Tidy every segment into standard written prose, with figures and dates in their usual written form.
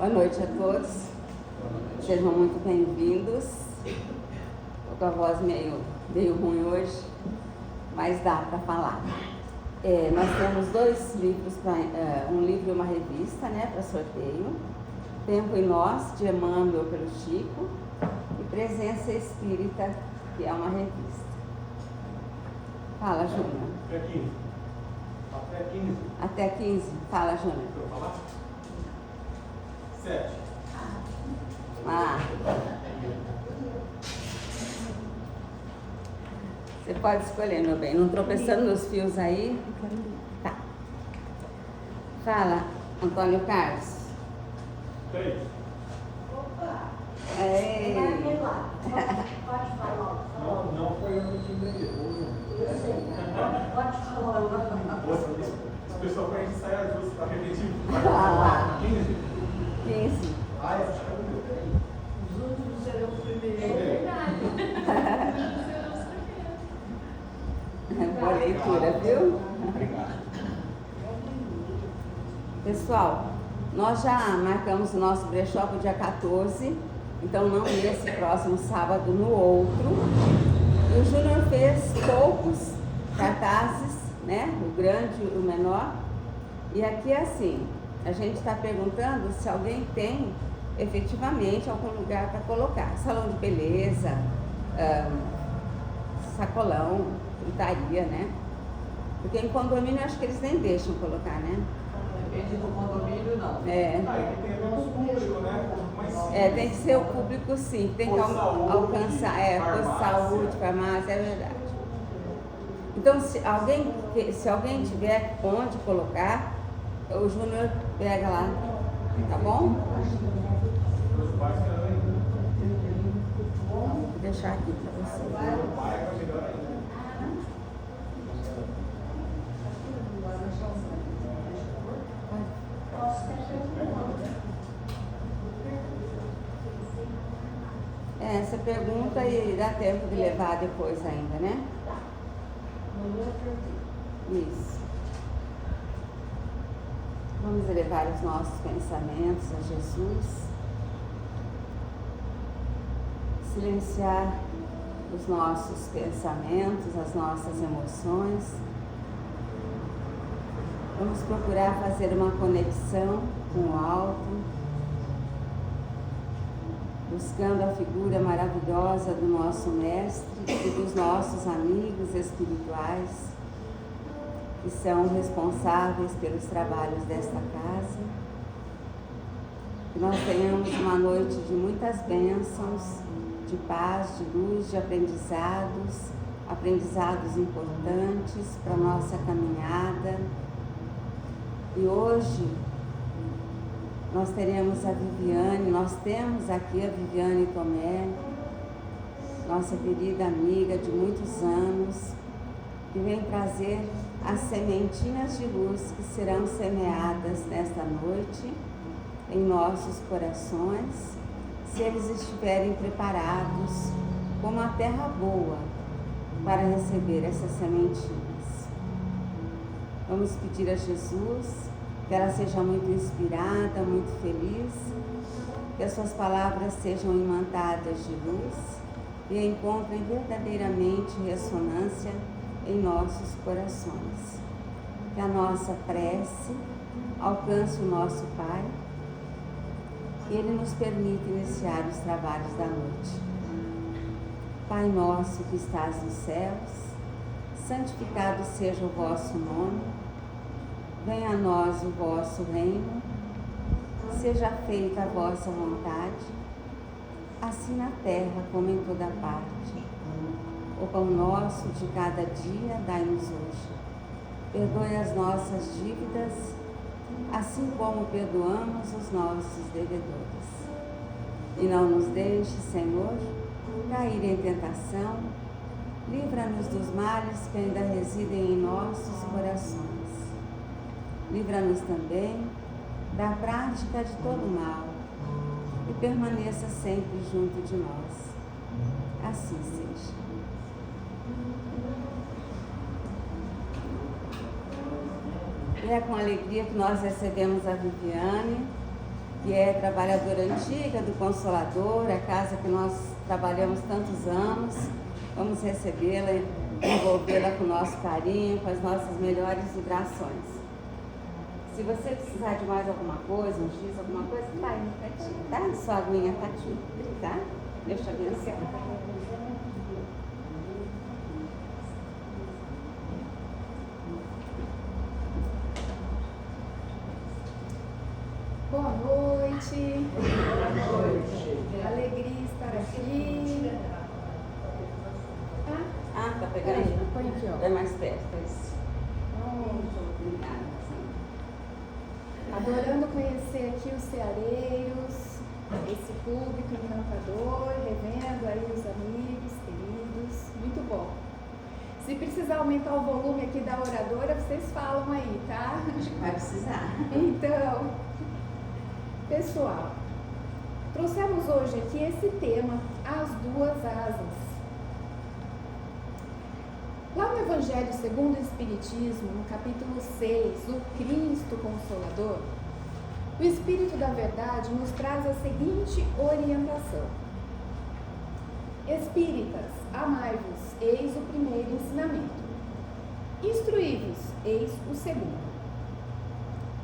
Boa noite a todos, sejam muito bem-vindos. Estou com a voz meio ruim hoje, mas dá para falar. Nós temos dois livros, um livro e uma revista, né, para sorteio. Tempo e Nós, de Emmanuel pelo Chico, e Presença Espírita, que é uma revista. Fala, Júnior. Até 15. Até 15. Até 15. Fala, Júnior. Deixa eu falar? 7. Você pode escolher, meu bem. Não tropeçando nos fios aí. Tá. Fala, Antônio Carlos. 3. Pode falar. Não foi eu que te entendi. Pode falar. Esse pessoal para a gente sair justo para repetir. 15. Ai, acho que eu não deu. Os últimos serão os primeiros. Boa leitura, viu? Obrigado. Pessoal, nós já marcamos o nosso brechó para o dia 14, então não nesse próximo sábado, no outro. E o Júnior fez poucos cartazes, né? O grande e o menor. E aqui é assim, a gente está perguntando se alguém tem efetivamente algum lugar para colocar. Salão de beleza, sacolão, frutaria, né? Porque em condomínio acho que eles nem deixam colocar, né? Depende do condomínio, não. Aí tem o nosso público, né? Mas, Tem que ser o público, sim, tem que alcançar, posto de saúde, farmácia, é verdade. Então, se alguém tiver onde colocar, o Júnior pega lá, tá bom? os pais também. Vou deixar aqui para você. O pai é melhor ainda. Essa pergunta e dá tempo de levar depois ainda, né? Isso. Vamos elevar os nossos pensamentos a Jesus. Silenciar os nossos pensamentos, as nossas emoções. Vamos procurar fazer uma conexão com o alto, buscando a figura maravilhosa do nosso Mestre e dos nossos amigos espirituais, que são responsáveis pelos trabalhos desta casa. Que nós tenhamos uma noite de muitas bênçãos, de paz, de luz, de aprendizados importantes para a nossa caminhada. E hoje nós teremos a Viviane, nós temos aqui a Viviane Tomé, nossa querida amiga de muitos anos, que vem trazer as sementinhas de luz que serão semeadas nesta noite em nossos corações, se eles estiverem preparados como a terra boa para receber essas sementinhas. Vamos pedir a Jesus que ela seja muito inspirada, muito feliz, que as suas palavras sejam imantadas de luz e encontrem verdadeiramente ressonância em nossos corações. Que a nossa prece alcance o nosso Pai e Ele nos permita iniciar os trabalhos da noite. Pai nosso que estás nos céus, santificado seja o vosso nome. Venha a nós o vosso reino, seja feita a vossa vontade, assim na terra como em toda parte. O pão nosso de cada dia dai-nos hoje. Perdoe as nossas dívidas, assim como perdoamos os nossos devedores. E não nos deixe, Senhor, cair em tentação, livra-nos dos males que ainda residem em nossos corações. Livra-nos também da prática de todo mal e permaneça sempre junto de nós. Assim seja. E é com alegria que nós recebemos a Viviane, que é trabalhadora antiga do Consolador, a casa que nós trabalhamos tantos anos. Vamos recebê-la, envolvê-la com o nosso carinho, com as nossas melhores vibrações. Se você precisar de mais alguma coisa, um X, alguma coisa, tá aí no cantinho, tá? Sua aguinha tá aqui, tá? Deus te abençoe. Boa noite. Boa noite. Alegria estar aqui. Ah, tá Peraí, pegando? põe aqui, ó. É mais perto, isso. Obrigada. Adorando conhecer aqui os ceareiros, esse público encantador, revendo aí os amigos, queridos. Muito bom. Se precisar aumentar o volume aqui da oradora, vocês falam aí, tá? Acho que vai precisar. Então, pessoal, trouxemos hoje aqui esse tema, as duas asas. Lá no Evangelho segundo o Espiritismo, no capítulo 6, o Cristo Consolador, o Espírito da Verdade nos traz a seguinte orientação: Espíritas, amai-vos, eis o primeiro ensinamento. Instruí-vos, eis o segundo.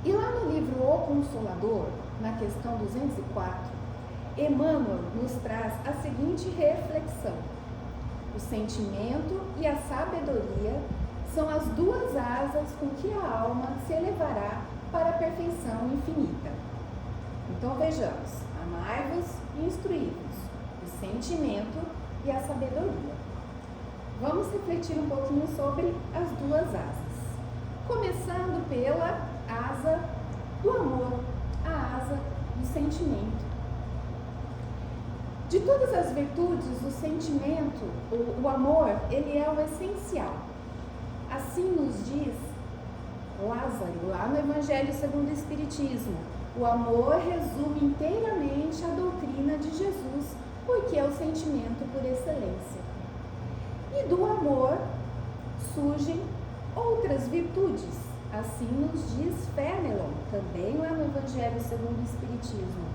E lá no livro O Consolador, na questão 204, Emmanuel nos traz a seguinte reflexão: o sentimento e a sabedoria são as duas asas com que a alma se elevará para a perfeição infinita. Então vejamos: amai-vos e instruí-vos, o sentimento e a sabedoria. Vamos refletir um pouquinho sobre as duas asas. Começando pela asa do amor, a asa do sentimento. De todas as virtudes, o sentimento, o amor, ele é o essencial. Assim nos diz Lázaro, lá no Evangelho segundo o Espiritismo: o amor resume inteiramente a doutrina de Jesus, porque é o sentimento por excelência. E do amor surgem outras virtudes. Assim nos diz Fénelon, também lá no Evangelho segundo o Espiritismo: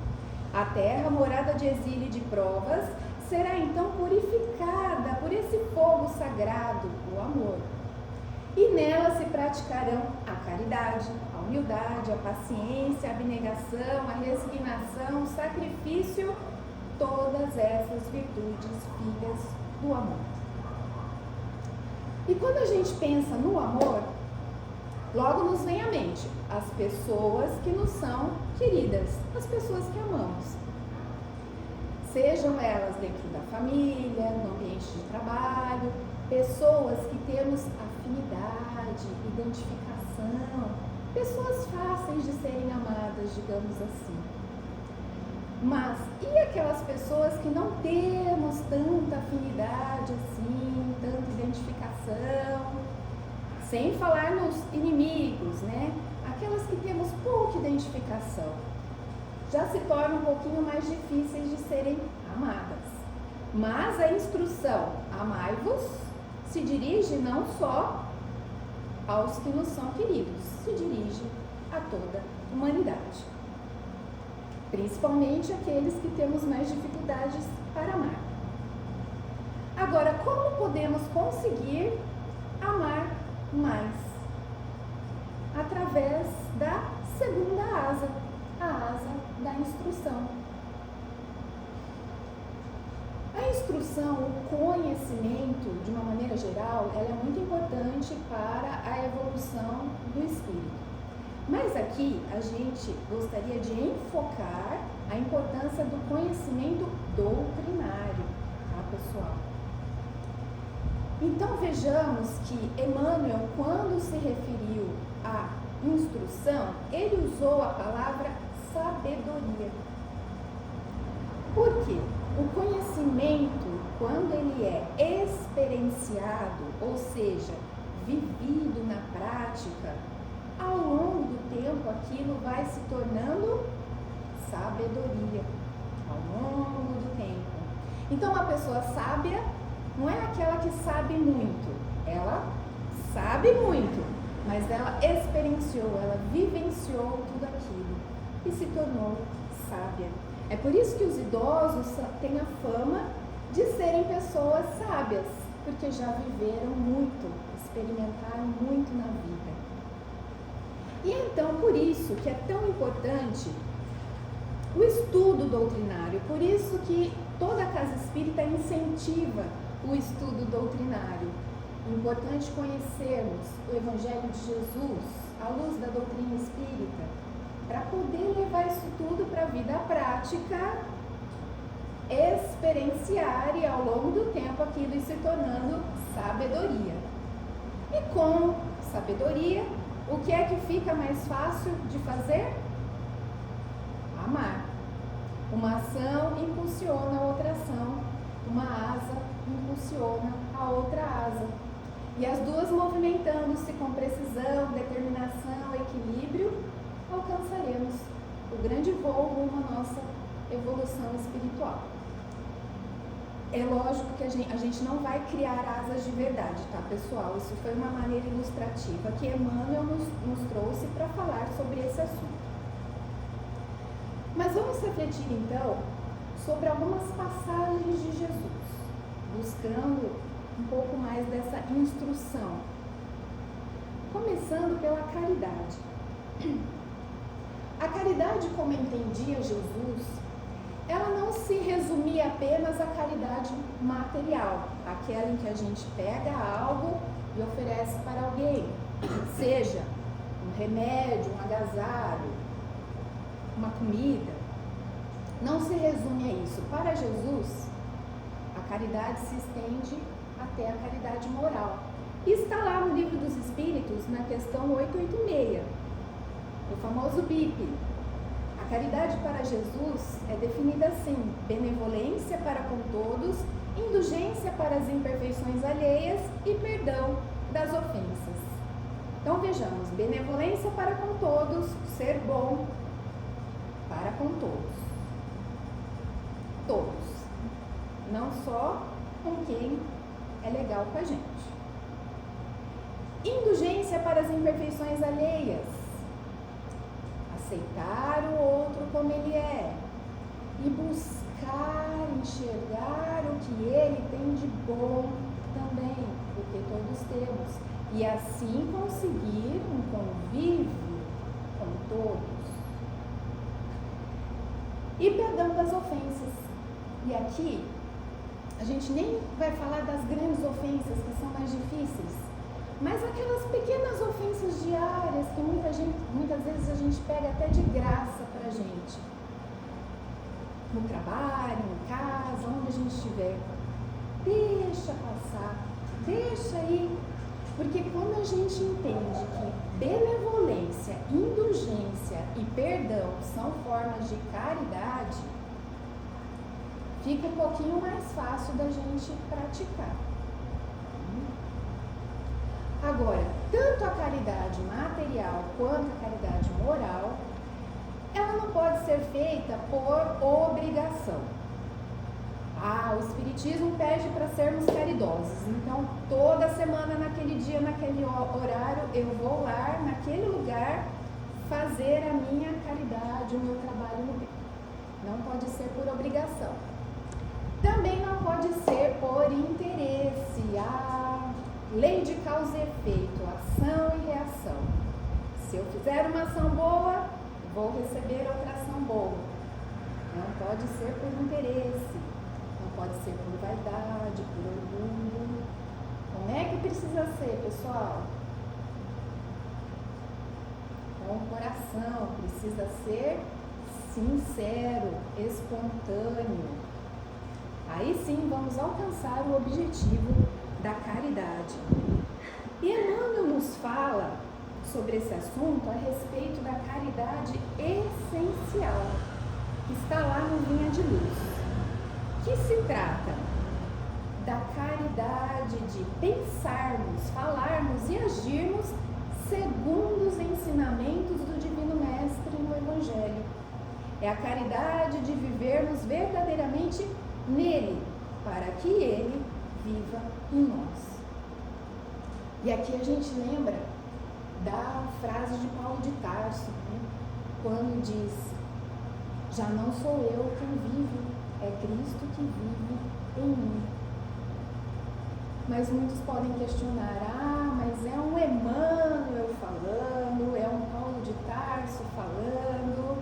a terra, morada de exílio e de provas, será então purificada por esse fogo sagrado, o amor. E nela se praticarão a caridade, a humildade, a paciência, a abnegação, a resignação, o sacrifício, todas essas virtudes filhas do amor. E quando a gente pensa no amor, logo nos vem à mente as pessoas que nos são queridas, as pessoas que amamos. Sejam elas dentro da família, no ambiente de trabalho, pessoas que temos afinidade, identificação, pessoas fáceis de serem amadas, digamos assim. Mas e aquelas pessoas que não temos tanta afinidade assim, tanta identificação? Sem falar nos inimigos, né? Aquelas que temos pouca identificação, já se tornam um pouquinho mais difíceis de serem amadas. Mas a instrução, amai-vos, se dirige não só aos que nos são queridos, se dirige a toda a humanidade. Principalmente aqueles que temos mais dificuldades para amar. Agora, como podemos conseguir amar mais? Através da segunda asa, a asa da instrução. A instrução, o conhecimento, de uma maneira geral, ela é muito importante para a evolução do espírito. Mas aqui a gente gostaria de enfocar a importância do conhecimento doutrinário, tá, pessoal? Então vejamos que Emmanuel, quando se referiu à instrução, ele usou a palavra sabedoria. Por quê? O conhecimento, quando ele é experienciado, ou seja, vivido na prática, ao longo do tempo aquilo vai se tornando sabedoria, ao longo do tempo. Então a pessoa sábia não é aquela que sabe muito, ela sabe muito, mas ela experienciou, ela vivenciou tudo aquilo e se tornou sábia. É por isso que os idosos têm a fama de serem pessoas sábias, porque já viveram muito, experimentaram muito na vida. E é então por isso que é tão importante o estudo doutrinário, por isso que toda a casa espírita incentiva o estudo doutrinário. É importante conhecermos o Evangelho de Jesus à luz da doutrina espírita, para poder levar isso tudo para a vida prática, experienciar e ao longo do tempo aquilo ir se tornando sabedoria. E com sabedoria, o que é que fica mais fácil de fazer? Amar. Uma ação impulsiona a outra ação, uma asa impulsiona a outra asa. E as duas movimentando-se com precisão, determinação, equilíbrio, alcançaremos o grande voo rumo à nossa evolução espiritual. É lógico que a gente não vai criar asas de verdade, tá, pessoal? Isso foi uma maneira ilustrativa que Emmanuel nos trouxe para falar sobre esse assunto. Mas vamos refletir então sobre algumas passagens de Jesus, buscando um pouco mais dessa instrução. Começando pela caridade. A caridade, como entendia Jesus, ela não se resumia apenas à caridade material, aquela em que a gente pega algo e oferece para alguém, seja um remédio, um agasalho, uma comida. Não se resume a isso. Para Jesus, a caridade se estende até a caridade moral. E está lá no Livro dos Espíritos, na questão 886, o famoso BIP. A caridade para Jesus é definida assim: benevolência para com todos, indulgência para as imperfeições alheias e perdão das ofensas. Então vejamos, benevolência para com todos, ser bom para com todos. Todos. Não só com quem é legal com a gente. Indulgência para as imperfeições alheias. Aceitar o outro como ele é e buscar enxergar o que ele tem de bom também, porque todos temos, e assim conseguir um convívio com todos. E perdão das ofensas. E aqui a gente nem vai falar das grandes ofensas, que são mais difíceis, mas aquelas pequenas ofensas diárias que muitas vezes a gente pega até de graça pra gente. No trabalho, em casa, onde a gente estiver. Deixa passar, deixa ir. Porque quando a gente entende que benevolência, indulgência e perdão são formas de caridade, fica um pouquinho mais fácil da gente praticar. Agora, tanto a caridade material quanto a caridade moral, ela não pode ser feita por obrigação. O Espiritismo pede para sermos caridosos, então toda semana, naquele dia, naquele horário, eu vou lá, naquele lugar, fazer a minha caridade, o meu trabalho no bem. Não pode ser por obrigação. Também não pode ser por interesse. Lei de causa e efeito, ação e reação. Se eu fizer uma ação boa, vou receber outra ação boa. Não pode ser por interesse, não pode ser por vaidade, por orgulho. Como é que precisa ser, pessoal? Com o coração, precisa ser sincero, espontâneo. Aí sim vamos alcançar o objetivo da caridade. E Emmanuel nos fala sobre esse assunto a respeito da caridade essencial, que está lá no Vinha de Luz, que se trata da caridade de pensarmos, falarmos e agirmos segundo os ensinamentos do Divino Mestre no Evangelho. É a caridade de vivermos verdadeiramente nele, para que ele viva em nós. E aqui a gente lembra da frase de Paulo de Tarso, né? Quando diz: Já não sou eu quem vive, é Cristo que vive em mim. Mas muitos podem questionar, mas é um Emmanuel falando, é um Paulo de Tarso falando,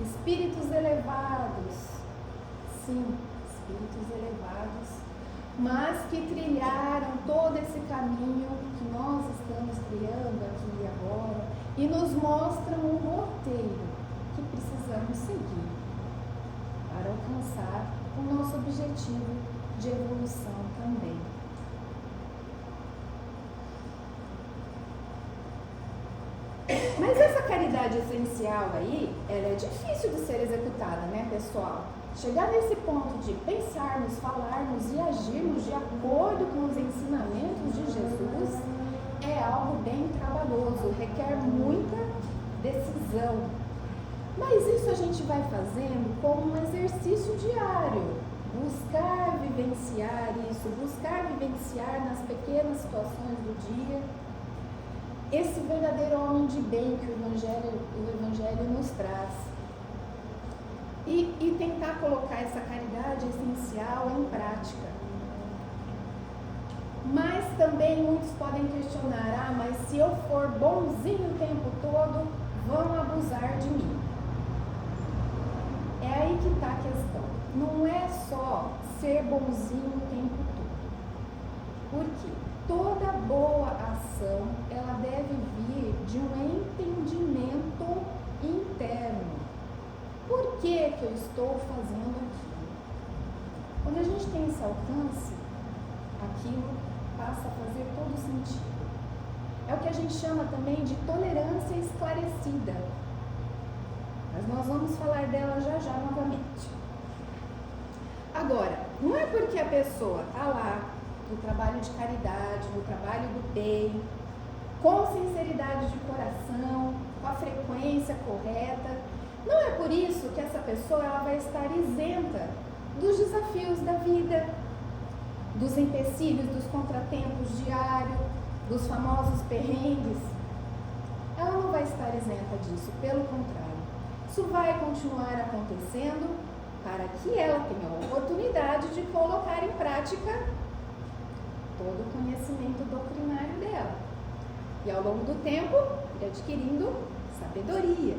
espíritos elevados. Sim, espíritos elevados, mas que trilharam todo esse caminho que nós estamos trilhando aqui e agora e nos mostram um roteiro que precisamos seguir para alcançar o nosso objetivo de evolução também. Mas essa caridade essencial aí, ela é difícil de ser executada, né, pessoal? Chegar nesse ponto de pensarmos, falarmos e agirmos de acordo com os ensinamentos de Jesus é algo bem trabalhoso, requer muita decisão. Mas isso a gente vai fazendo como um exercício diário. Buscar vivenciar isso, buscar vivenciar nas pequenas situações do dia esse verdadeiro homem de bem que o Evangelho nos traz. E tentar colocar essa caridade essencial em prática. Mas também muitos podem questionar, mas se eu for bonzinho o tempo todo, vão abusar de mim. É aí que está a questão. Não é só ser bonzinho o tempo todo. Por quê? Toda boa ação, ela deve vir de um entendimento interno. Por que eu estou fazendo aquilo? Quando a gente tem esse alcance, aquilo passa a fazer todo sentido. É o que a gente chama também de tolerância esclarecida. Mas nós vamos falar dela já novamente. Agora, não é porque a pessoa está lá no trabalho de caridade, no trabalho do bem, com sinceridade de coração, com a frequência correta, não é por isso que essa pessoa ela vai estar isenta dos desafios da vida, dos empecilhos, dos contratempos diários, dos famosos perrengues. Ela não vai estar isenta disso, pelo contrário. Isso vai continuar acontecendo para que ela tenha a oportunidade de colocar em prática todo o conhecimento doutrinário dela. E ao longo do tempo, ir adquirindo sabedoria.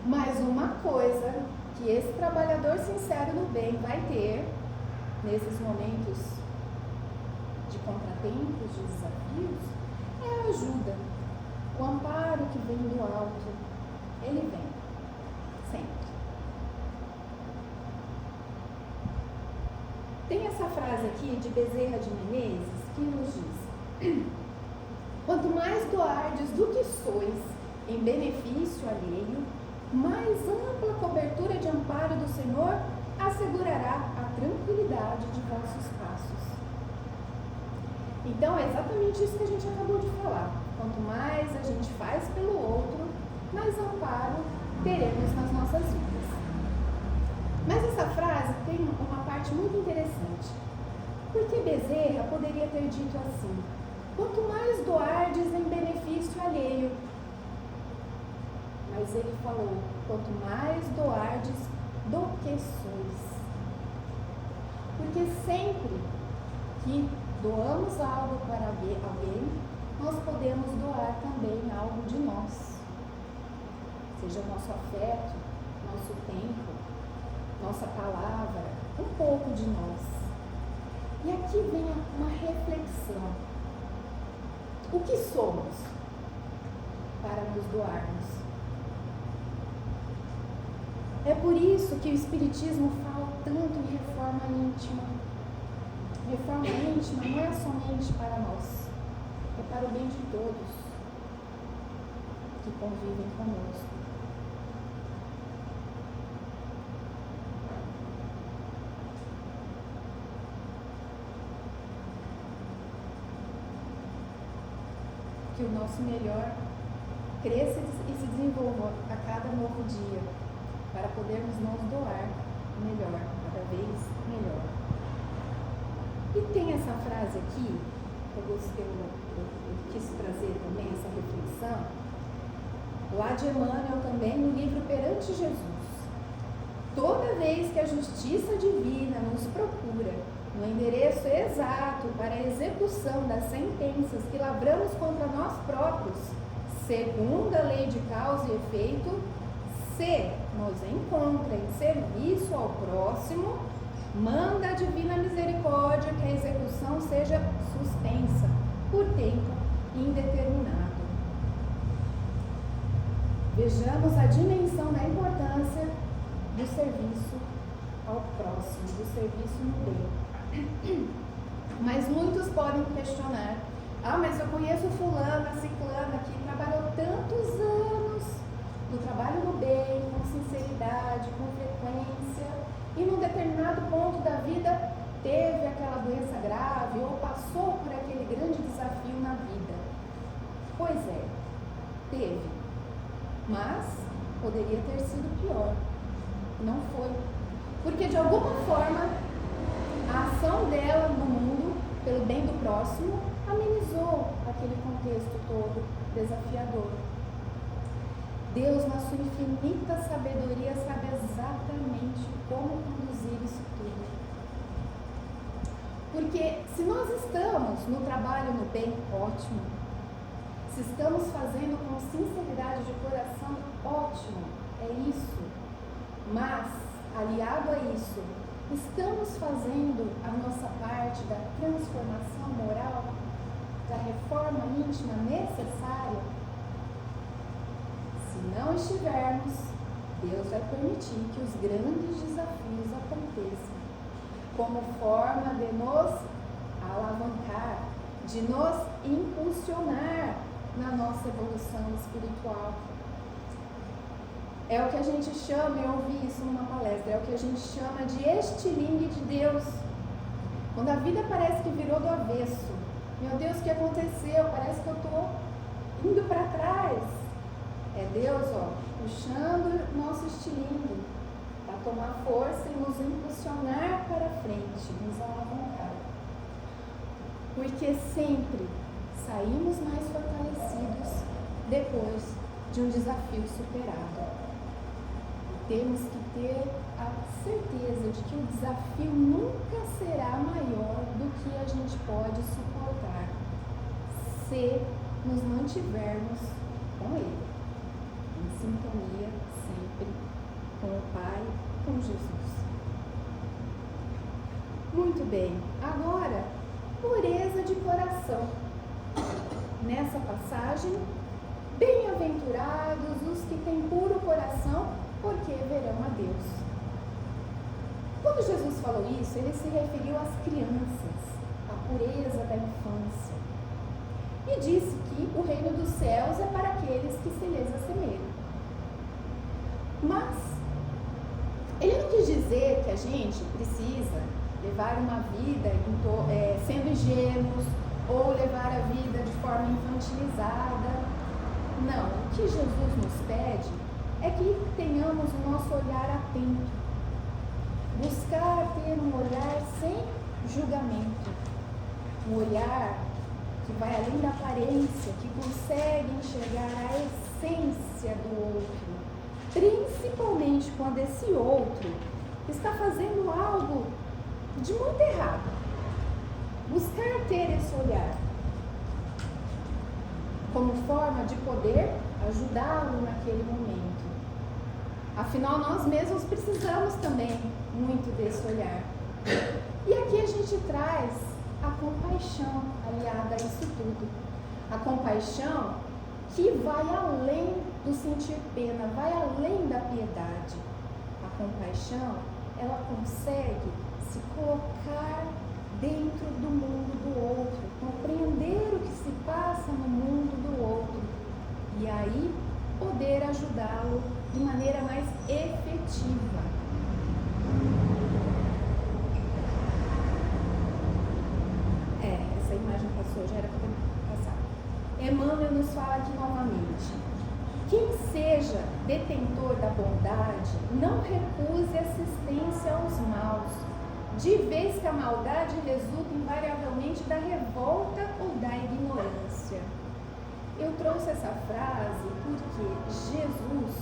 Mas uma coisa que esse trabalhador sincero no bem vai ter nesses momentos de contratempos, de desafios, é a ajuda, o amparo que vem do alto. Ele vem, sempre. Tem essa frase aqui de Bezerra de Menezes que nos diz: quanto mais doardes do que sois em benefício alheio, mais ampla cobertura de amparo do Senhor assegurará a tranquilidade de vossos passos. Então é exatamente isso que a gente acabou de falar. Quanto mais a gente faz pelo outro, mais amparo teremos nas nossas vidas. Mas essa frase tem uma parte muito interessante, porque Bezerra poderia ter dito assim: quanto mais doardes em benefício alheio. Mas ele falou: quanto mais doardes do que sois. Porque sempre que doamos algo para alguém, nós podemos doar também algo de nós. Seja o nosso afeto, nosso tempo, nossa palavra, um pouco de nós. E aqui vem uma reflexão. O que somos para nos doarmos? É por isso que o Espiritismo fala tanto em reforma íntima. Reforma íntima não é somente para nós, é para o bem de todos que convivem conosco. Que o nosso melhor cresça e se desenvolva a cada novo dia, para podermos nos doar melhor, cada vez melhor. E tem essa frase aqui, eu quis trazer também essa reflexão, o Ad Emmanuel também no livro Perante Jesus. Toda vez que a justiça divina nos procura no endereço exato para a execução das sentenças que lavramos contra nós próprios, segundo a lei de causa e efeito, se nos encontra em serviço ao próximo, manda a divina misericórdia que a execução seja suspensa por tempo indeterminado. Vejamos a dimensão da importância do serviço ao próximo, do serviço no bem. Mas muitos podem questionar: mas eu conheço fulana, ciclana que trabalhou tantos anos no trabalho no bem, com sinceridade, com frequência, e num determinado ponto da vida teve aquela doença grave ou passou por aquele grande desafio na vida. Pois é, teve, mas poderia ter sido pior. Não foi, porque de alguma forma a ação dela no mundo, pelo bem do próximo, amenizou aquele contexto todo desafiador. Deus, na sua infinita sabedoria, sabe exatamente como conduzir isso tudo. Porque se nós estamos no trabalho no bem, ótimo. Se estamos fazendo com sinceridade de coração, ótimo, é isso. Mas, aliado a isso, estamos fazendo a nossa parte da transformação moral, da reforma íntima necessária? Se não estivermos, Deus vai permitir que os grandes desafios aconteçam, como forma de nos alavancar, de nos impulsionar na nossa evolução espiritual. É o que a gente chama, eu ouvi isso numa palestra, é o que a gente chama de estilingue de Deus. Quando a vida parece que virou do avesso, meu Deus, o que aconteceu? Parece que eu estou indo para trás. É Deus, puxando nosso estilingue para tomar força e nos impulsionar para frente, nos alavancar. Porque sempre saímos mais fortalecidos depois de um desafio superado. Temos que ter a certeza de que o desafio nunca será maior do que a gente pode suportar, se nos mantivermos com Ele, em sintonia sempre com o Pai, com Jesus. Muito bem, agora, pureza de coração. Nessa passagem, bem-aventurados os que têm puro coração, porque verão a Deus. Quando Jesus falou isso, ele se referiu às crianças, à pureza da infância. E disse que o reino dos céus é para aqueles que se lhes assemelham. Mas, ele não quis dizer que a gente precisa levar uma vida sendo ingênuos ou levar a vida de forma infantilizada. Não, o que Jesus nos pede é que tenhamos o nosso olhar atento, buscar ter um olhar sem julgamento, um olhar que vai além da aparência, que consegue enxergar a essência do outro, principalmente quando esse outro está fazendo algo de muito errado. Buscar ter esse olhar como forma de poder ajudá-lo naquele momento. Afinal, nós mesmos precisamos também muito desse olhar. E aqui a gente traz a compaixão aliada a isso tudo. A compaixão que vai além do sentir pena, vai além da piedade. A compaixão, ela consegue se colocar dentro do mundo do outro, compreender o que se passa no mundo do outro e aí poder ajudá-lo de maneira mais efetiva. Essa imagem passou, já era para ter passado. Emmanuel nos fala aqui novamente: quem seja detentor da bondade, não recuse assistência aos maus, de vez que a maldade resulta invariavelmente da revolta ou da ignorância. Eu trouxe essa frase porque Jesus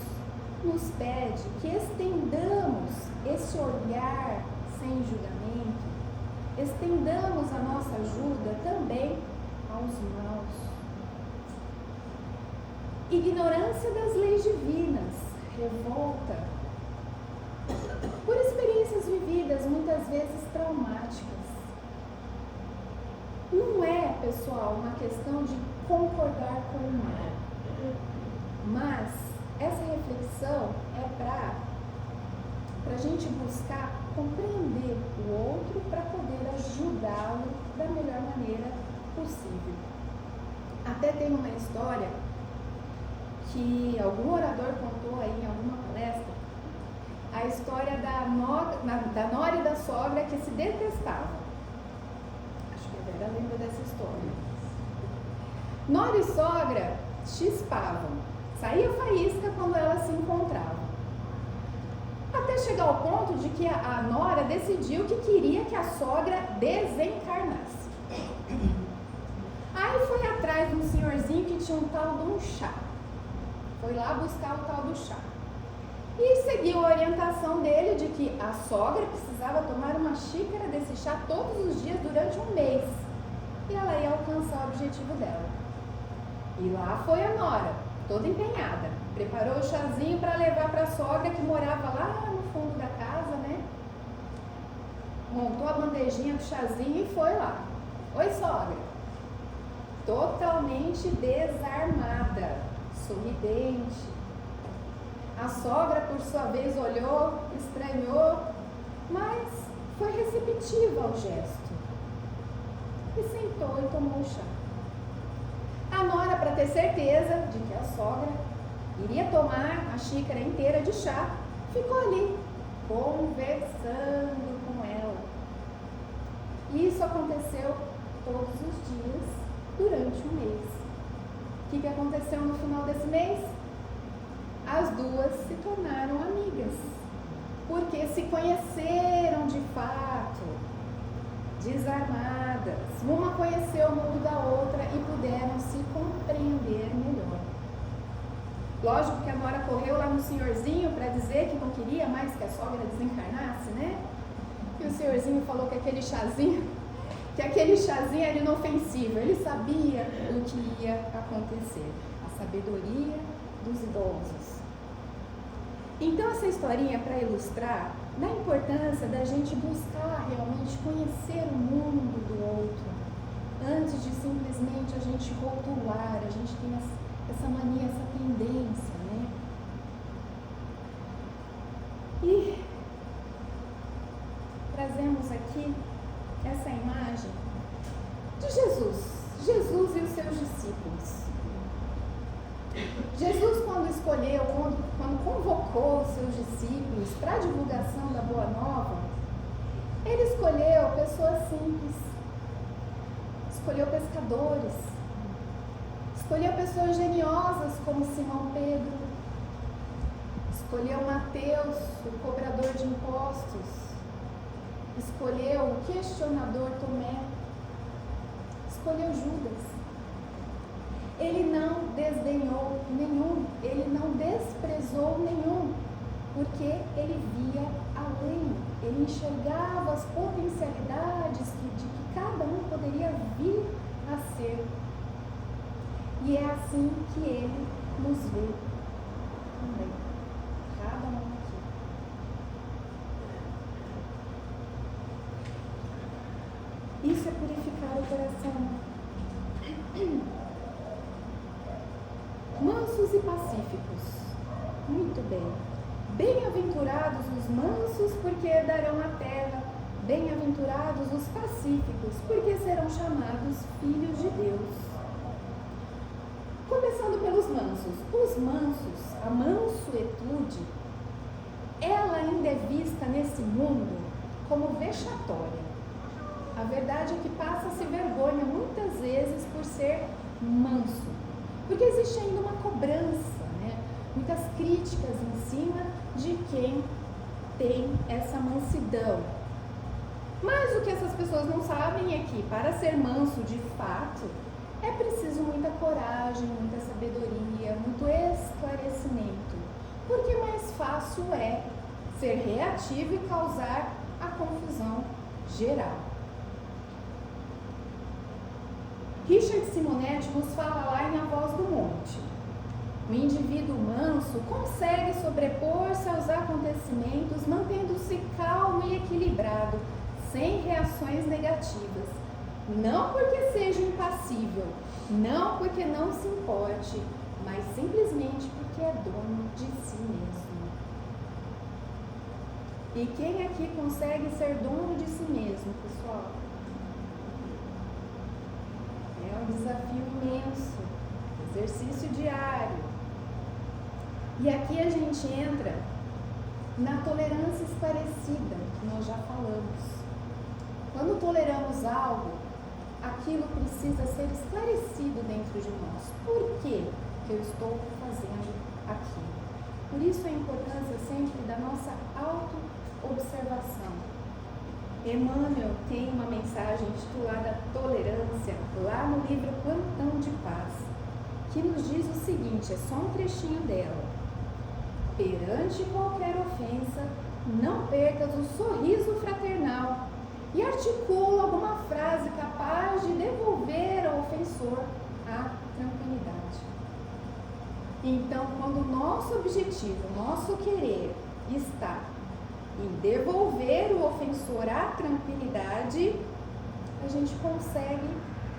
nos pede que estendamos esse olhar sem julgamento, estendamos a nossa ajuda também aos maus. Ignorância das leis divinas, revolta, por experiências vividas, muitas vezes traumáticas. Não é, pessoal, uma questão de concordar com o mal, mas essa reflexão é para a gente buscar compreender o outro para poder ajudá-lo da melhor maneira possível. Até tem uma história que algum orador contou aí em alguma palestra, a história da nora e da sogra que se detestavam. Acho que a Vera lembra dessa história. Nora e sogra chispavam, saía faísca quando elas se encontravam. Até chegar ao ponto de que a nora decidiu que queria que a sogra desencarnasse. Aí foi atrás de um senhorzinho que tinha um tal de um chá. Foi lá buscar o tal do chá. E seguiu a orientação dele de que a sogra precisava tomar uma xícara desse chá todos os dias durante um mês. E ela ia alcançar o objetivo dela. E lá foi a nora, toda empenhada. Preparou o chazinho para levar para a sogra que morava lá no fundo da casa, né? Montou a bandejinha do chazinho e foi lá. Oi, sogra. Totalmente desarmada, sorridente. A sogra, por sua vez, olhou, estranhou, mas foi receptiva ao gesto. E sentou e tomou o chá. A nora, para ter certeza de que a sogra iria tomar a xícara inteira de chá, ficou ali, conversando com ela. Isso aconteceu todos os dias, durante um mês. O que aconteceu no final desse mês? As duas se tornaram amigas, porque se conheceram de fato, desarmadas. Uma conheceu o mundo da outra e puderam se compreender melhor. Lógico que a nora correu lá no senhorzinho para dizer que não queria mais que a sogra desencarnasse, né? E o senhorzinho falou que aquele chazinho era inofensivo, ele sabia o que ia acontecer. A sabedoria dos idosos. Então essa historinha é para ilustrar da importância da gente buscar realmente conhecer o mundo do outro, antes de simplesmente a gente rotular. A gente tem essa mania, essa tendência, né? E trazemos aqui essa imagem de Jesus e os seus discípulos. Jesus, quando escolheu, quando convocou os seus discípulos para a divulgação da Boa Nova, ele escolheu pessoas simples, escolheu pescadores, escolheu pessoas geniosas como Simão Pedro, escolheu Mateus, o cobrador de impostos, escolheu o questionador Tomé, escolheu Judas. Ele não desdenhou nenhum, ele não desprezou nenhum, porque ele via além, ele enxergava as potencialidades de que cada um poderia vir a ser. E é assim que ele nos vê também, cada um aqui. Isso é purificar o coração. Mansos e pacíficos. Muito bem. Bem-aventurados os mansos, porque herdarão a terra. Bem-aventurados os pacíficos, porque serão chamados filhos de Deus. Começando pelos mansos. Os mansos, a mansuetude, ela ainda é vista nesse mundo como vexatória. A verdade é que passa-se vergonha muitas vezes por ser manso. Porque existe ainda uma cobrança, né? Muitas críticas em cima de quem tem essa mansidão. Mas o que essas pessoas não sabem é que para ser manso de fato é preciso muita coragem. coragem, muita sabedoria, muito esclarecimento. Porque mais fácil é ser reativo e causar a confusão geral. Richard Simonetti nos fala lá em A Voz do Monte. O indivíduo manso consegue sobrepor-se aos acontecimentos, mantendo-se calmo e equilibrado, sem reações negativas. Não porque seja impassível, não porque não se importe, mas simplesmente porque é dono de si mesmo. E quem aqui consegue ser dono de si mesmo, pessoal? É um desafio imenso, exercício diário. E aqui a gente entra na tolerância esclarecida, que nós já falamos. Quando toleramos algo, aquilo precisa ser esclarecido dentro de nós. Por que eu estou fazendo aquilo? Por isso a importância sempre da nossa auto-observação. Emmanuel tem uma mensagem intitulada Tolerância, lá no livro Plantão de Paz, que nos diz o seguinte, é só um trechinho dela. Perante qualquer ofensa, não percas o sorriso fraternal e articula alguma frase capaz de devolver ao ofensor a tranquilidade. Então, quando o nosso objetivo, nosso querer está em devolver o ofensor à tranquilidade, a gente consegue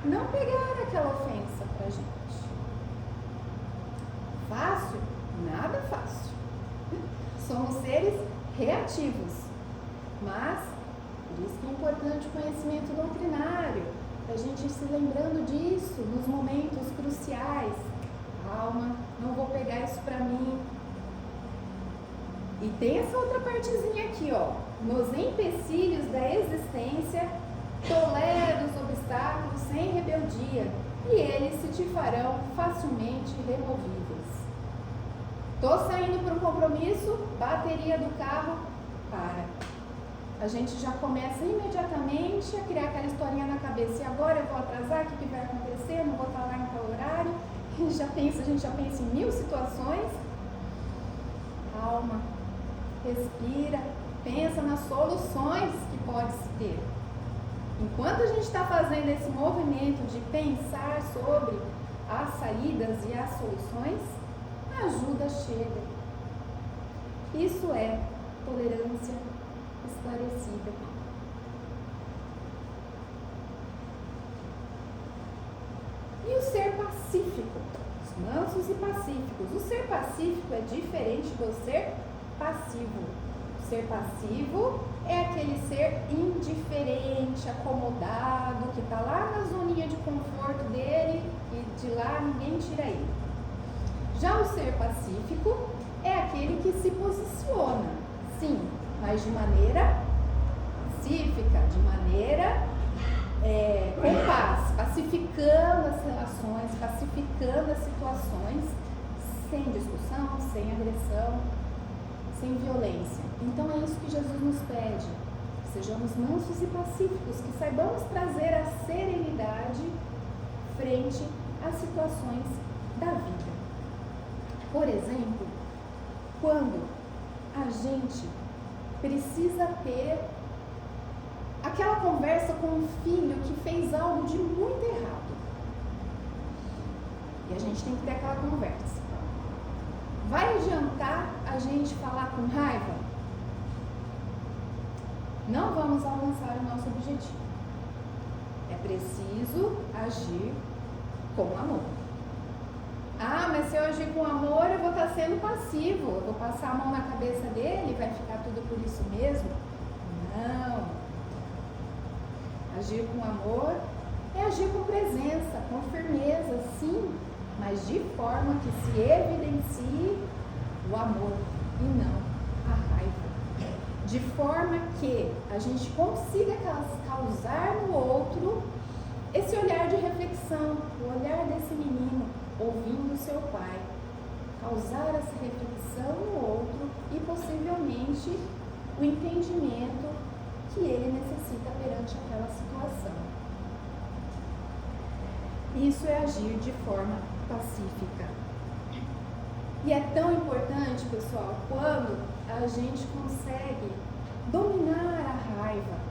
não pegar aquela ofensa pra gente. Fácil? Nada fácil. Somos seres reativos, mas por isso que é importante o conhecimento doutrinário, a gente se lembrando disso nos momentos cruciais. Calma, não vou pegar isso para mim. E tem essa outra partezinha aqui, ó. Nos empecilhos da existência, tolera os obstáculos sem rebeldia, e eles se te farão facilmente removíveis. Tô saindo para um compromisso, bateria do carro, para. A gente já começa imediatamente a criar aquela historinha na cabeça. E agora eu vou atrasar, o que vai acontecer? Não vou estar lá em tal horário. A gente já pensa em 1000 situações. Calma, respira, pensa nas soluções que pode se ter. Enquanto a gente está fazendo esse movimento de pensar sobre as saídas e as soluções, a ajuda chega. Isso é tolerância esclarecida. E o ser pacífico, os mansos e pacíficos. O ser pacífico é diferente do ser passivo. O ser passivo é aquele ser indiferente, acomodado, que está lá na zoninha de conforto dele e de lá ninguém tira ele. Já o ser pacífico é aquele que se posiciona, sim, mas de maneira pacífica, de maneira com paz, pacificando as relações, pacificando as situações, sem discussão, sem agressão, sem violência. Então é isso que Jesus nos pede, que sejamos mansos e pacíficos, que saibamos trazer a serenidade frente às situações da vida. Por exemplo, quando a gente precisa ter aquela conversa com um filho que fez algo de muito errado. E a gente tem que ter aquela conversa. Vai adiantar a gente falar com raiva? Não vamos alcançar o nosso objetivo. É preciso agir com amor. Ah, mas se eu agir com amor, eu vou estar sendo passivo. Eu vou passar a mão na cabeça dele e vai ficar tudo por isso mesmo? Não. Agir com amor é agir com presença, com firmeza, sim, mas de forma que se evidencie o amor e não a raiva. De forma que a gente consiga causar no outro esse olhar de reflexão, o olhar desse menino ouvindo seu pai, causar essa reflexão no outro e possivelmente o entendimento que ele necessita perante aquela situação. Isso é agir de forma pacífica. E é tão importante, pessoal, quando a gente consegue dominar a raiva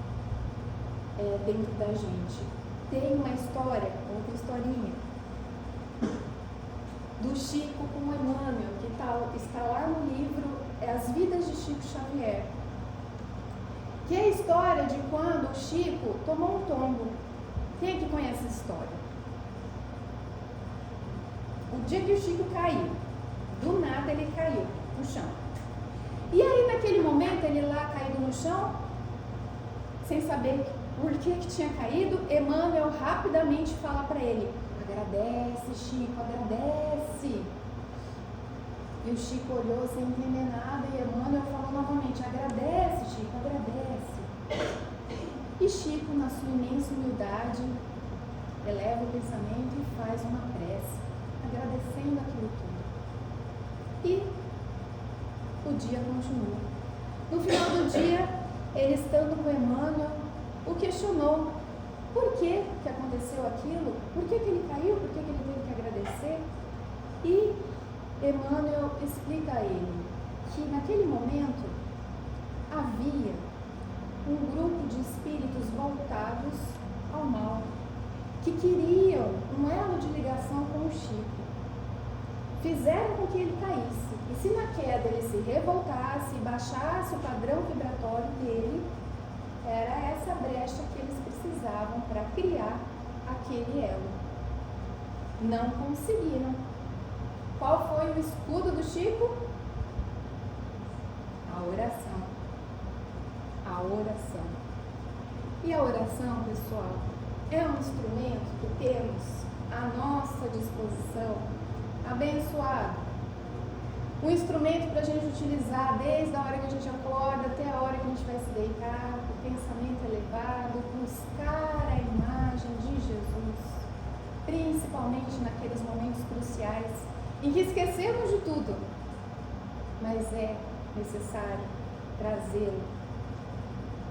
dentro da gente. Tem uma história, outra historinha, do Chico com o Emmanuel, que está lá no livro As Vidas de Chico Xavier, que é a história de quando o Chico tomou um tombo. Quem é que conhece essa história? O dia que o Chico caiu, do nada ele caiu no chão. E aí naquele momento, ele lá caído no chão, sem saber por que tinha caído, Emmanuel rapidamente fala para ele: agradece, Chico, agradece. E o Chico olhou sem entender nada e Emmanuel falou novamente: agradece, Chico, agradece. E Chico, na sua imensa humildade, eleva o pensamento e faz uma prece, agradecendo aquilo tudo. E o dia continua. No final do dia, ele estando com Emmanuel, o questionou: por que aconteceu aquilo? Por que ele caiu? Por que ele teve que agradecer? E Emmanuel explica a ele que naquele momento havia um grupo de espíritos voltados ao mal, que queriam um elo de ligação com o Chico. Fizeram com que ele caísse. E se na queda ele se revoltasse e baixasse o padrão vibratório dele, era essa brecha que eles precisavam para criar aquele elo. Não conseguiram. Qual foi o escudo do Chico? A oração. A oração. E a oração, pessoal, é um instrumento que temos à nossa disposição, abençoado. Um instrumento para a gente utilizar desde a hora que a gente acorda até a hora que a gente vai se deitar, o pensamento elevado, buscar a imagem de Jesus, principalmente naqueles momentos cruciais em que esquecemos de tudo, mas é necessário trazê-lo.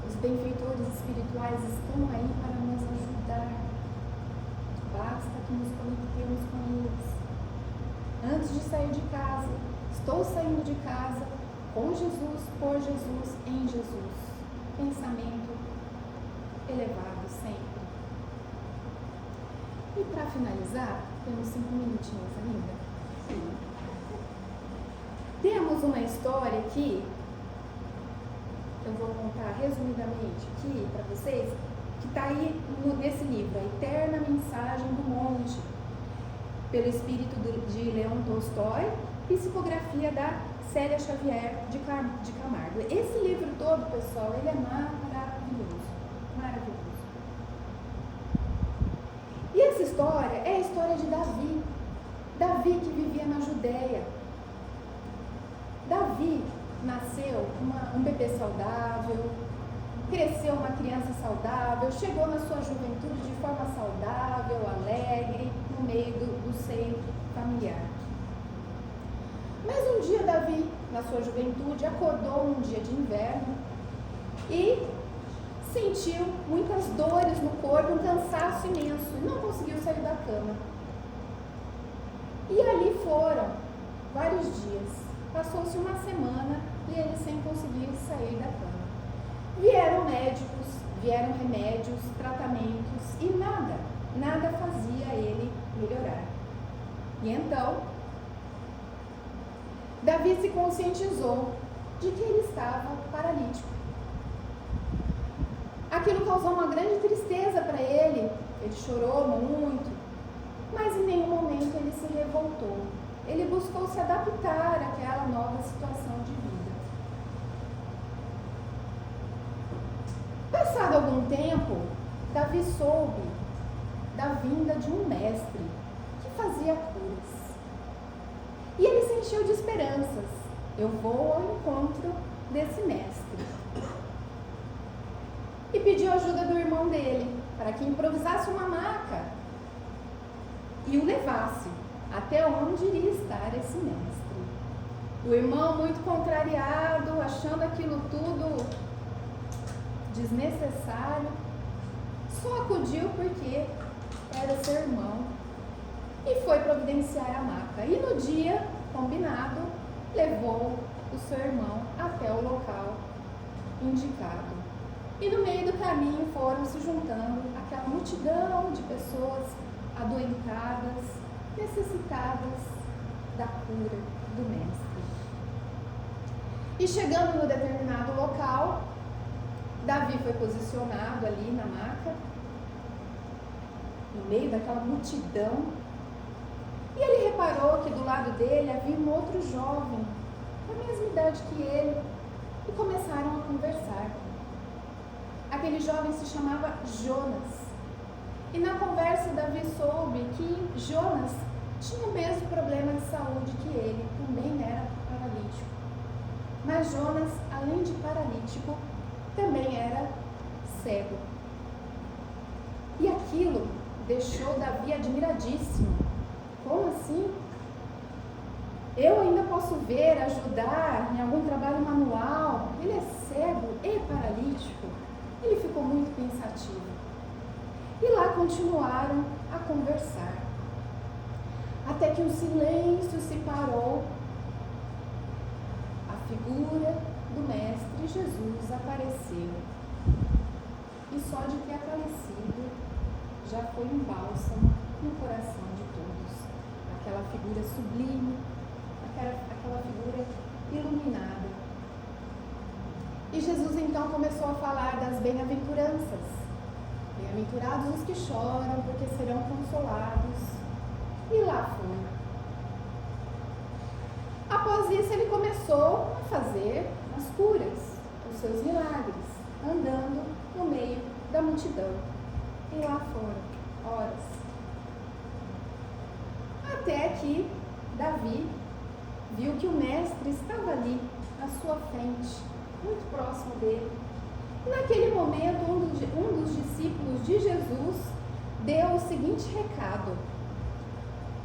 Os benfeitores espirituais estão aí para nos ajudar. Basta que nos conectemos com eles. Antes de sair de casa, estou saindo de casa com Jesus, por Jesus, em Jesus. Pensamento elevado sempre. E para finalizar, temos 5 minutinhos ainda. Temos uma história aqui, eu vou contar resumidamente aqui para vocês, que está aí nesse livro, A Eterna Mensagem do Monge, pelo espírito de Leon Tolstói, psicografia da Célia Xavier de Camargo. Esse livro todo, pessoal, ele é maravilhoso, maravilhoso. E essa história é a história de Davi. Davi que vivia na Judéia. Davi nasceu um bebê saudável, cresceu uma criança saudável, chegou na sua juventude de forma saudável, alegre, no meio do seio familiar. Mas um dia Davi, na sua juventude, acordou num dia de inverno e sentiu muitas dores no corpo, um cansaço imenso, e não conseguiu sair da cama. E ali foram vários dias. Passou-se uma semana e ele sem conseguir sair da cama. Vieram médicos, vieram remédios, tratamentos e nada fazia ele melhorar. E então, Davi se conscientizou de que ele estava paralítico. Aquilo causou uma grande tristeza para ele. Ele chorou muito, mas em nenhum momento ele se revoltou. Ele buscou se adaptar àquela nova situação de vida. Passado algum tempo, Davi soube da vinda de um mestre que fazia curas. E ele se encheu de esperanças. Eu vou ao encontro desse mestre. E pediu ajuda do irmão dele, para que improvisasse uma maca e o levasse até onde iria estar esse mestre. O irmão, muito contrariado, achando aquilo tudo desnecessário, só acudiu porque era seu irmão. e foi providenciar a maca. E no dia combinado, levou o seu irmão até o local indicado. E no meio do caminho foram se juntando aquela multidão de pessoas adoentadas, necessitadas da cura do Mestre. E chegando no determinado local, Davi foi posicionado ali na maca, no meio daquela multidão, e ele reparou que do lado dele havia um outro jovem, da mesma idade que ele, e começaram a conversar. Aquele jovem se chamava Jonas. E na conversa, Davi soube que Jonas tinha o mesmo problema de saúde que ele, também era paralítico. Mas Jonas, além de paralítico, também era cego. E aquilo deixou Davi admiradíssimo. Como assim? Eu ainda posso ver, ajudar em algum trabalho manual. Ele é cego e paralítico. Ele ficou muito pensativo. E lá continuaram a conversar. Até que um silêncio se parou. A figura do Mestre Jesus apareceu. E só de ter aparecido já foi um bálsamo no coração de todos. Aquela figura sublime, aquela figura iluminada. E Jesus então começou a falar das bem-aventuranças. Bem-aventurados os que choram, porque serão consolados. E lá foi. Após isso, ele começou a fazer as curas, os seus milagres, andando no meio da multidão. E lá foram horas. Até que Davi viu que o Mestre estava ali, à sua frente, muito próximo dele. E naquele momento, um dos discípulos de Jesus deu o seguinte recado: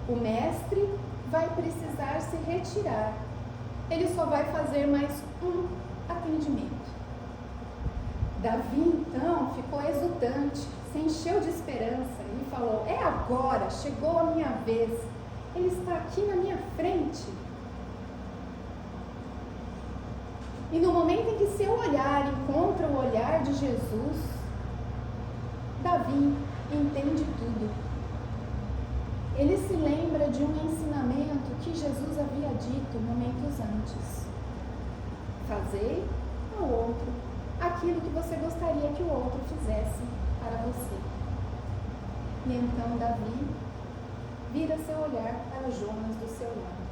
o Mestre vai precisar se retirar. Ele só vai fazer mais um atendimento. Davi, então, ficou exultante, se encheu de esperança e falou: é agora, chegou a minha vez. Ele está aqui na minha frente. E no momento em que seu olhar encontra o olhar de Jesus, Davi entende tudo. Ele se lembra de um ensinamento que Jesus havia dito momentos antes: fazei ao outro aquilo que você gostaria que o outro fizesse para você. E então Davi vira seu olhar para Jonas do seu lado.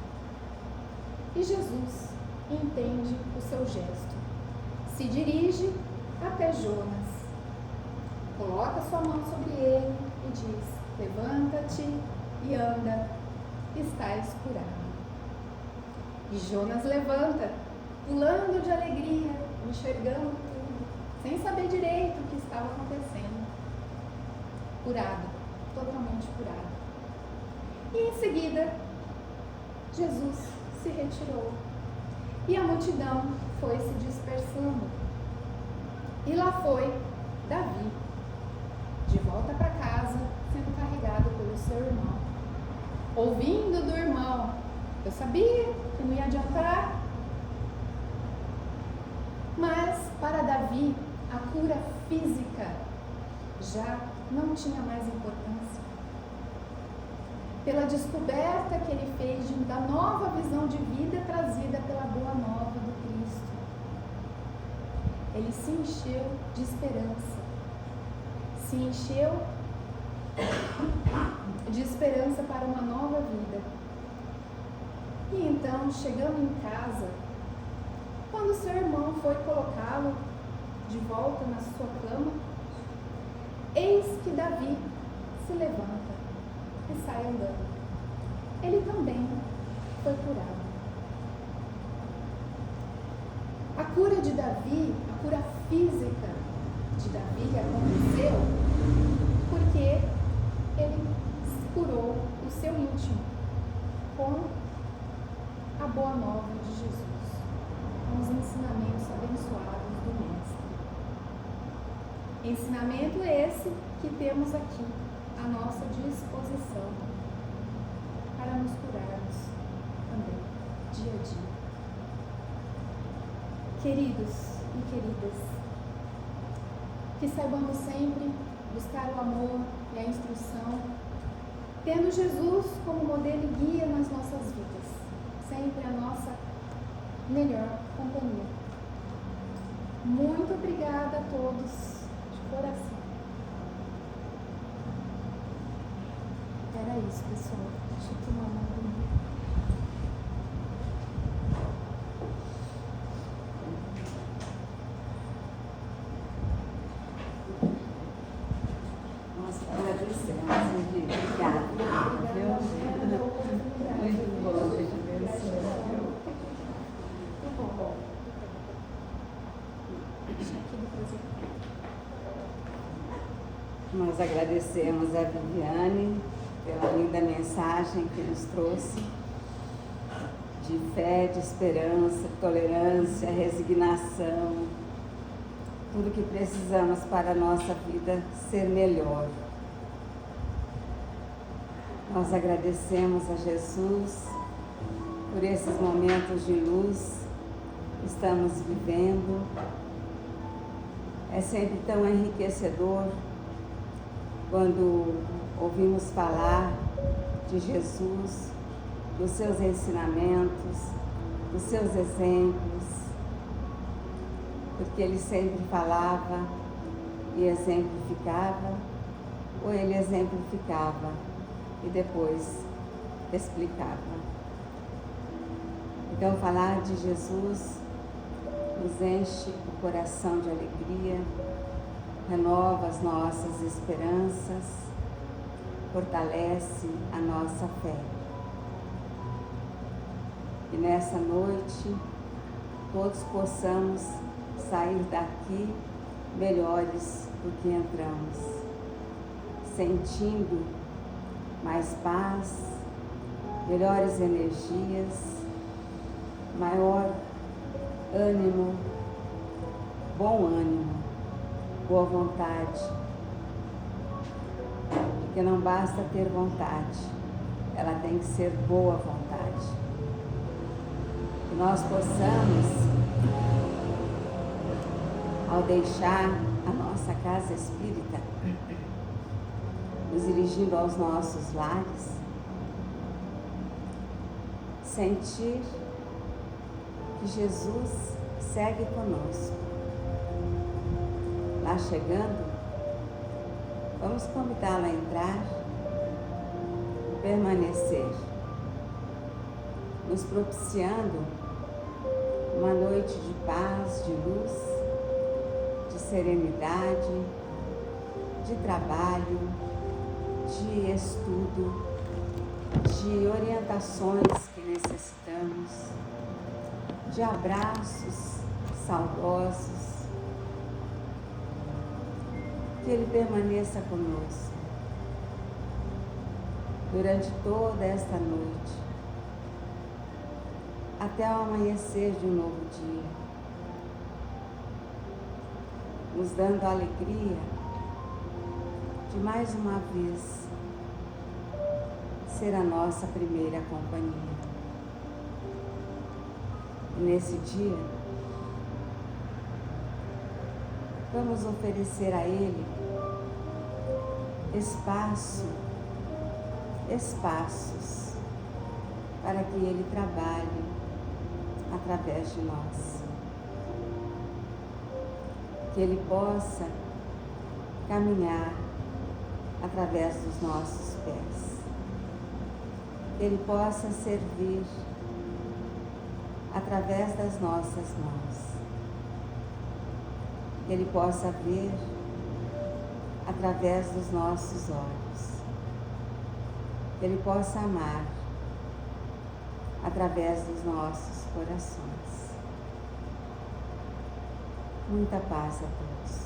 E Jesus entende o seu gesto. Se dirige até Jonas, coloca sua mão sobre ele e diz: levanta-te e anda, estás curado. E Jonas levanta, pulando de alegria, enxergando tudo, sem saber direito o que estava acontecendo. Curado, totalmente curado. E em seguida, Jesus se retirou. E a multidão foi se dispersando. E lá foi Davi, de volta para casa, sendo carregado pelo seu irmão. Ouvindo do irmão: eu sabia que não ia adiantar. Mas para Davi, a cura física já não tinha mais importância. Pela descoberta que ele fez da nova visão de vida trazida pela boa nova do Cristo, ele se encheu de esperança, se encheu de esperança para uma nova vida. E então, chegando em casa, quando seu irmão foi colocá-lo de volta na sua cama, eis que Davi se levanta e sai andando. Ele também foi curado. A cura de Davi, a cura física de Davi aconteceu porque ele curou o seu íntimo com a boa nova de Jesus, com os ensinamentos abençoados do Mestre. Ensinamento esse que temos aqui à nossa disposição. nos curarmos também, dia a dia. Queridos e queridas, que saibamos sempre buscar o amor e a instrução, tendo Jesus como modelo e guia nas nossas vidas, sempre a nossa melhor companhia. Muito obrigada a todos, de coração. Era isso, pessoal. Deixa eu tomar uma aguinha. Nós agradecemos, obrigada, viu? Muito bom, Deus abençoe, viu? Muito bom. Deixa aqui depois eu... Nós agradecemos a Viviane pela linda mensagem que nos trouxe de fé, de esperança, tolerância, resignação, tudo que precisamos para a nossa vida ser melhor. Nós agradecemos a Jesus por esses momentos de luz que estamos vivendo. É sempre tão enriquecedor quando ouvimos falar de Jesus, dos seus ensinamentos, dos seus exemplos, porque ele sempre falava e exemplificava, ou ele exemplificava e depois explicava. Então, falar de Jesus nos enche o coração de alegria, renova as nossas esperanças, fortalece a nossa fé. E nessa noite, todos possamos sair daqui melhores do que entramos, sentindo mais paz, melhores energias, maior ânimo, bom ânimo, boa vontade, porque não basta ter vontade, ela tem que ser boa vontade. Que nós possamos, ao deixar a nossa casa espírita, nos dirigindo aos nossos lares, sentir que Jesus segue conosco. Lá chegando, vamos convidá-lo a entrar e permanecer, nos propiciando uma noite de paz, de luz, de serenidade, de trabalho, de estudo, de orientações que necessitamos, de abraços saudosos, que ele permaneça conosco durante toda esta noite, até o amanhecer de um novo dia, nos dando a alegria de mais uma vez ser a nossa primeira companhia. E nesse dia, vamos oferecer a Ele espaços para que Ele trabalhe através de nós. Que Ele possa caminhar através dos nossos pés. Que Ele possa servir através das nossas mãos. Que Ele possa ver através dos nossos olhos. Que Ele possa amar através dos nossos corações. Muita paz a todos.